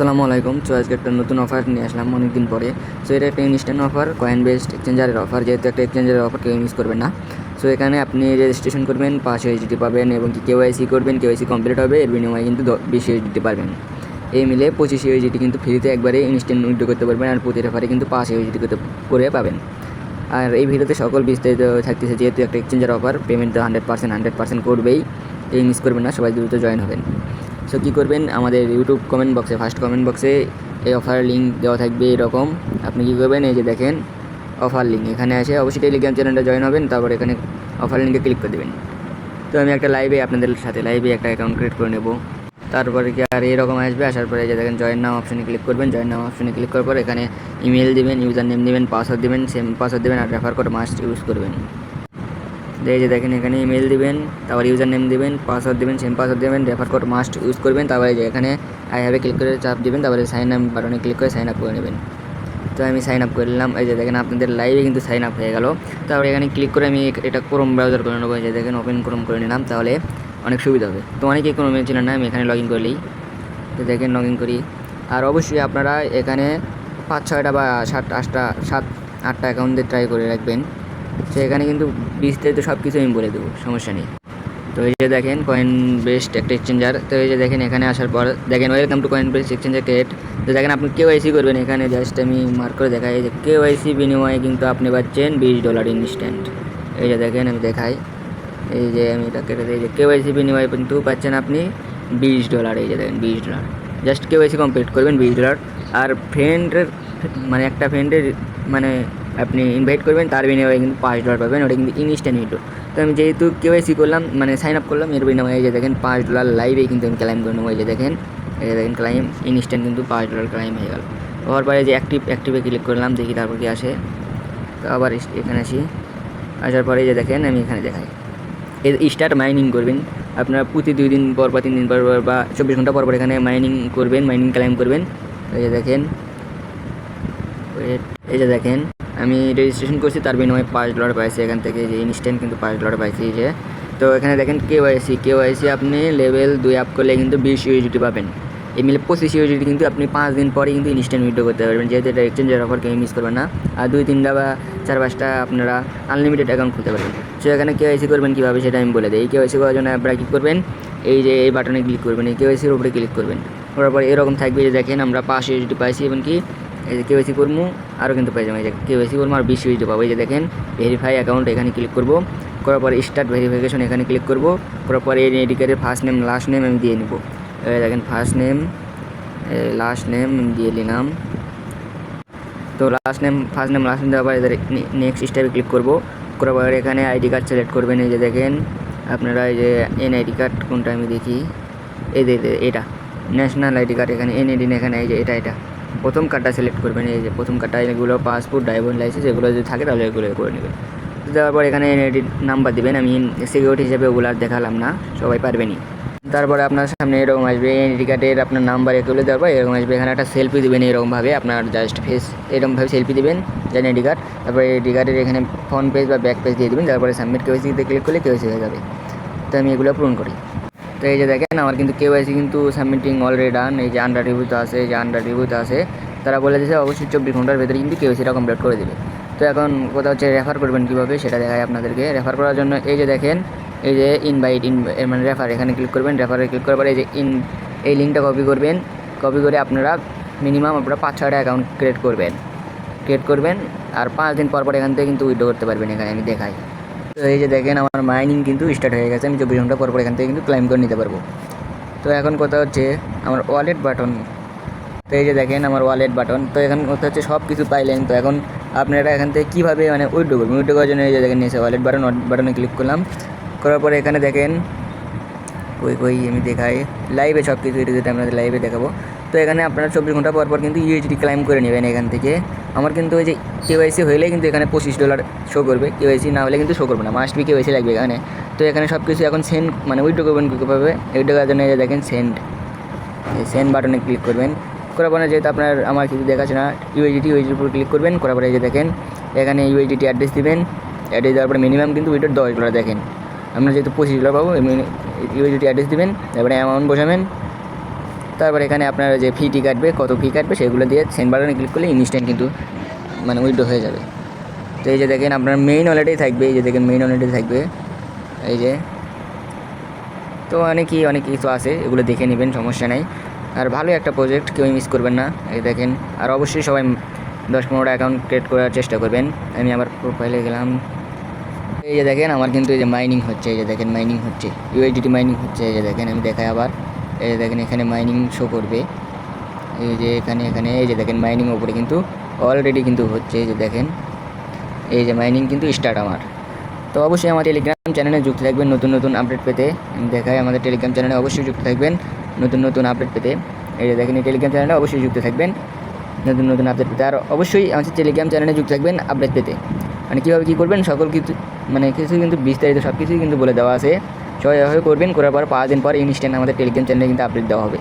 আসসালামু আলাইকুম। সো আজকে একটা নতুন অফার নিয়ে আসলাম অনেকদিন পরে। সো এটা একটা ইনস্ট্যান্ট অফার, কয়েন বেসড এক্সচেঞ্জারের অফার। যেহেতু একটা এক্সচেঞ্জারের অফার, কেউ মিস করবেন না। সো এখানে আপনি রেজিস্ট্রেশন করবেন, 5 ইউএসডিটি পাবেন, এবং কি কেওয়াইসি করবেন, কেওয়াইসি কমপ্লিট হবে, এর বিনিময়ে কিন্তু 20 ইউএসডিটি পাবেন। এই মিলে 25 ইউএসডিটি কিন্তু ফ্রিতে একবারে ইনস্ট্যান্ট উইথড্র করতে পারবেন, আর প্রতি রেফারে কিন্তু 5 ইউএসডিটি করে পাবেন। আর এই ভিডিওতে সকল বিস্তারিত থাকতেছে, যেহেতু একটা এক্সচেঞ্জার অফার, পেমেন্ট তো 100% করবেই। এই মিস করবেন না, সবাই দ্রুত জয়েন হবেন। সো কী করবেন, আমাদের ইউটিউব কমেন্ট বক্সে, ফার্স্ট কমেন্ট বক্সে এই অফারের লিঙ্ক দেওয়া থাকবে এরকম। আপনি কী করবেন, এই যে দেখেন অফার লিঙ্ক, এখানে আসে অবশ্যই টেলিগ্রাম চ্যানেলটা জয়েন হবেন, তারপর এখানে অফার লিঙ্কে ক্লিক করে দেবেন। তো আমি একটা আপনাদের সাথে লাইভে একটা অ্যাকাউন্ট ক্রিয়েট করে নেব। তারপরে কি আর এরকম আসবে, আসার পরে যে দেখেন জয়েন নাও অপশনে ক্লিক করবেন। জয়েন নাও অপশনে ক্লিক করার পর এখানে ইমেল দেবেন, ইউজার নেম দেবেন, পাসওয়ার্ড দেবেন, সেম পাসওয়ার্ড দেবেন, আর রেফার কোড মাস্ট ইউজ করবেন। এই যে দেখেন এখানে ইমেল দিবেন, তারপর ইউজার নেম দেবেন, পাসওয়ার্ড দেবেন, সেম পাসওয়ার্ড দেবেন, রেফার কোড মাস্ট ইউজ করবেন। তারপরে যে এখানে আই হ্যাভে ক্লিক করে চাপ দেবেন, তারপরে সাইন আপ বাটনে ক্লিক করে সাইন আপ করে নেবেন। তো আমি সাইন আপ করলাম। এই যে দেখেন আপনাদের লাইভে কিন্তু সাইন আপ হয়ে গেল। তারপরে এখানে ক্লিক করে আমি এটা ক্রোম ব্রাউজার করে নেবো। এই যে দেখেন ওপেন ক্রোম করে নিলাম, তাহলে অনেক সুবিধা হবে। তো অনেকেই ক্রোমে ছিলেন না, আমি এখানে লগ ইন করলেই। তো দেখেন লগ ইন করি। আর অবশ্যই আপনারা এখানে 5-6টা বা 7-8টা অ্যাকাউন্ট দিয়ে ট্রাই করে রাখবেন। তো এখানে কিন্তু বিস্তারিত সব কিছু আমি বলে দেবো, সমস্যা নেই। তো এই যে দেখেন কয়েন বেসড একটা এক্সচেঞ্জার। তো এই যে দেখেন এখানে আসার পর দেখেন welcome to coin based exchanger create. তো দেখেন আপনি কেওয়াইসি করবেন, এখানে জাস্ট আমি মার্ক করে দেখাই। এই যে কেওয়াইসি বিনিময়ে কিন্তু আপনি পাচ্ছেন $20 ইনস্ট্যান্ট। এই যে দেখেন আমি দেখাই, এই যে আমি এটা কেটে দিই। এই যে কেওয়াইসি বিনিময়ে কিন্তু পাচ্ছেন আপনি $20। এই যে দেখেন $20, জাস্ট কেওয়াইসি কমপ্লিট করবেন, $20। আর ফ্রেন্ডের মানে একটা ফ্রেন্ডের মানে আপনি ইনভাইট করবেন, তার বিনিময়ে কিন্তু $5 পাবেন, ওটা কিন্তু ইনস্ট্যান্ট উইথড্র। তো আমি যেহেতু কেওয়াইসি করলাম, মানে সাইন আপ করলাম, এর বিনিময়ে এই যে দেখেন $5 লাইভেই কিন্তু আমি ক্লাইম করে নেবো। এই যে দেখেন ক্লাইম ইনস্ট্যান্ট কিন্তু $5 ক্লাইম হয়ে গেল। হওয়ার পরে যে অ্যাক্টিভে ক্লিক করলাম, দেখি তারপর কি আসে। তো আবার এখানে আসি, আসার পরে যে দেখেন আমি এখানে দেখাই স্টার্ট মাইনিং করবেন। আপনারা প্রতি 2 দিন পর বা 3 দিন পর বা 24 ঘন্টা পর এখানে মাইনিং করবেন, মাইনিং ক্লাইম করবেন। এই যে দেখেন আমি রেজিস্ট্রেশন করছি, তার বিনিময়ে $5 পাইছি এখান থেকে, যে ইনস্ট্যান্ট কিন্তু $5 পাইছি। যে তো এখানে দেখেন কেওয়াইসি আপনি লেভেল 2 আপ করলে কিন্তু 20 ইউএসডিটি পাবেন। এই মিলে 25 ইউএসডিটি কিন্তু আপনি 5 দিন পরে কিন্তু ইনস্ট্যান্ট উইথড্র করতে পারবেন, যেহেতু এটা এক্সচেঞ্জের অফার, কেউ মিস করবেন না। আর 2-3টা বা 4-5টা আপনারা আনলিমিটেড অ্যাকাউন্ট খুলতে পারবেন। সো এখানে কেওয়াইসি করবেন কীভাবে সেটা আমি বলে দিই। কেওয়াইসি করার জন্য আপনারা কী করবেন, এই যে এই বাটনে ক্লিক করবেন, এই কেওয়াইসির উপরে ক্লিক করবেন। করার পর এরকম থাকবে, যে দেখেন আমরা 5 ইউএসডি পাইছি, এবং কি এই যে কেওয়াইসি করবো আরও কিন্তু পাই যাবো। এই যে কেওয়াইসি করবো আর 20 ইউএসডি পাবো। এই যে দেখেন ভেরিফাই অ্যাকাউন্ট, এখানে ক্লিক করবো। করার পর স্টার্ট ভেরিফিকেশন, এখানে ক্লিক করবো। করার পর এই আইডি কার্ডের ফার্স্ট নেম লাস্ট নেম আমি দিয়ে নেবো। দেখেন ফার্স্ট নেম লাস্ট নেম দিয়ে নিলাম। তো ফার্স্ট নেম লাস্ট নেম দেওয়ার পর এদের নেক্সট স্টেপে ক্লিক করবো। করার পর এখানে আইডি কার্ড সিলেক্ট করবেন। এই যে দেখেন আপনারা এই যে এনআইডি কার্ড কোনটা আমি দেখি, এই যে এটা ন্যাশনাল আইডি কার্ড, এখানে এনআইডি, এখানে এই যে এটা প্রথম কার্ডটা সিলেক্ট করবেন। এই যে প্রথম কার্ডটা, এগুলো পাসপোর্ট, ড্রাইভিং লাইসেন্স, এগুলো যদি থাকে তাহলে এগুলো করে নেবেন। দেওয়ার পর এখানে এনআইডি নাম্বার দেবেন। আমি সিকিউরিটি হিসেবে ওগুলো আর দেখালাম না, সবাই পারবেনি। তারপরে আপনার সামনে এরকম আসবে এনআইডি কার্ডের আপনার নাম্বার, এগুলো দেওয়ার পর এরকম আসবে। এখানে একটা সেলফি দেবেন এরকমভাবে, আপনার জাস্ট ফেস এরকমভাবে সেলফি দেবেন এনআইডি কার্ড। তারপরে আইডি কার্ডের এখানে ফ্রন্ট পেজ বা ব্যাক পেজ দিয়ে দেবেন। তারপরে সাবমিট কেওয়াইসিতে ক্লিক করলে কেওয়াইসি হয়ে যাবে। তো আমি এগুলো পূরণ করি। তো এই যে দেখেন আমার কিন্তু কেওয়াইসি কিন্তু সাবমিটিং অলরেডি ডান। এই যে আন্ডার রিভিউতে আছে, তারা বলে দিয়েছে অবশ্যই 24 ঘন্টার ভেতরে কিন্তু কেওয়াইসিটা কমপ্লিট করে দেবে। তো এখন কোথাও হচ্ছে রেফার করবেন কীভাবে সেটা দেখায় আপনাদেরকে। রেফার করার জন্য এই যে দেখেন এই যে ইনভাইট মানে রেফার, এখানে ক্লিক করবেন। রেফারে ক্লিক করার পরে এই যে এই লিঙ্কটা কপি করে আপনারা মিনিমাম 5-6টা অ্যাকাউন্ট ক্রিয়েট করবেন। আর 5 দিন পর এখান থেকে কিন্তু উইথড্র করতে পারবেন। এখানে আমি দেখাই। তো এই যে দেখেন আমার মাইনিং কিন্তু স্টার্ট হয়ে গেছে, আমি 24 ঘন্টা পর এখান থেকে কিন্তু ক্লাইম করে নিতে পারবো। তো এখন কথা হচ্ছে আমার ওয়ালেট বাটন। তো এই যে দেখেন আমার ওয়ালেট বাটন। তো এখন কথা হচ্ছে সব কিছু পাইলেন। তো এখন আপনারা এখান থেকে কীভাবে মানে উইথড্র করবেন, উইথড্র করার জন্য এই যে দেখেন নিচে ওয়ালেট বাটনে ক্লিক করলাম। করার পরে এখানে দেখেন আমি দেখাই লাইভে সব কিছু, এটা যেটা আপনাদের লাইভে দেখাবো। তো এখানে আপনারা 24 ঘন্টা পর কিন্তু ইউএসডি ক্লাইম করে নেবেন এখান থেকে। আমার কিন্তু ওই যে কেওয়াইসি হইলে কিন্তু এখানে $25 শো করবে, কেওয়াইসি না হলে কিন্তু শো করবে না, মাস্ট বি কেওয়াইসি লাগবে এখানে। তো এখানে সব কিছু এখন সেন্ড মানে উইথড্র করবেন কীভাবে, উইথড্র করার জন্য এই যে দেখেন সেন্ড বাটনে ক্লিক করবেন। করার পরে যেহেতু আমার কিছু দেখাচ্ছে না, ইউএসডির উপর ক্লিক করবেন। করার পরে এই যে দেখেন এখানে ইউএসডিটি অ্যাড্রেস দিবেন। অ্যাড্রেস দেওয়ার পরে মিনিমাম কিন্তু উইথড্র $10 দেখেন। আমরা যেহেতু $25 পাবো, ইউএসডিটি অ্যাড্রেস দিবেন, তারপরে অ্যামাউন্ট বসাবেন। তারপর এখানে আপনার যে ফিটি কাটবে, কত ফি কাটবে সেগুলো দিয়ে সেন্ড বাটনে ক্লিক করলে ইনস্ট্যান্ট কিন্তু মানে উইথড্র হয়ে যাবে। তো এই যে দেখেন আপনার মেইন ওয়ালেটেই থাকবে, এই যে দেখেন মেইন ওয়ালেটেই থাকবে এই যে। তো অনেক কিছু আছে, এগুলো দেখে নেবেন, সমস্যা নেই। আর ভালো একটা প্রজেক্ট, কেউ মিস করবেন না। এই দেখেন, আর অবশ্যই সবাই 10-15টা অ্যাকাউন্ট ক্রিয়েট করার চেষ্টা করবেন। আমি আমার প্রোফাইলে গেলাম, এই যে দেখেন আমার কিন্তু এই যে মাইনিং হচ্ছে, এই যে দেখেন মাইনিং হচ্ছে, ইউএসডিটি মাইনিং হচ্ছে। এই যে দেখেন আমি দেখাই আবার, এই যে দেখেন এখানে মাইনিং শো করবে, এই যে এখানে এই যে দেখেন মাইনিং ওপরে কিন্তু অলরেডি কিন্তু হচ্ছে। এই যে দেখেন এই যে মাইনিং কিন্তু স্টার্ট আমার। তো অবশ্যই আমার টেলিগ্রাম চ্যানেলে যুক্ত থাকবেন নতুন আপডেট পেতে। আমি দেখাই আমাদের টেলিগ্রাম চ্যানেলে অবশ্যই যুক্ত থাকবেন নতুন আপডেট পেতে। এই যে দেখেন এই টেলিগ্রাম চ্যানেলে অবশ্যই যুক্ত থাকবেন নতুন আপডেট পেতে। আর অবশ্যই আমাদের টেলিগ্রাম চ্যানেলে যুক্ত থাকবেন আপডেট পেতে। মানে কীভাবে কী করবেন সকল কিছু, মানে কিছু কিন্তু বিস্তারিত সব কিছুই কিন্তু বলে দেওয়া আছে। সবাই এভাবে করবেন, করার পর 5 দিন পর ইনস্ট্যান্ট আমাদের টেলিগ্রাম চ্যানেলে কিন্তু আপডেট দেওয়া হবে।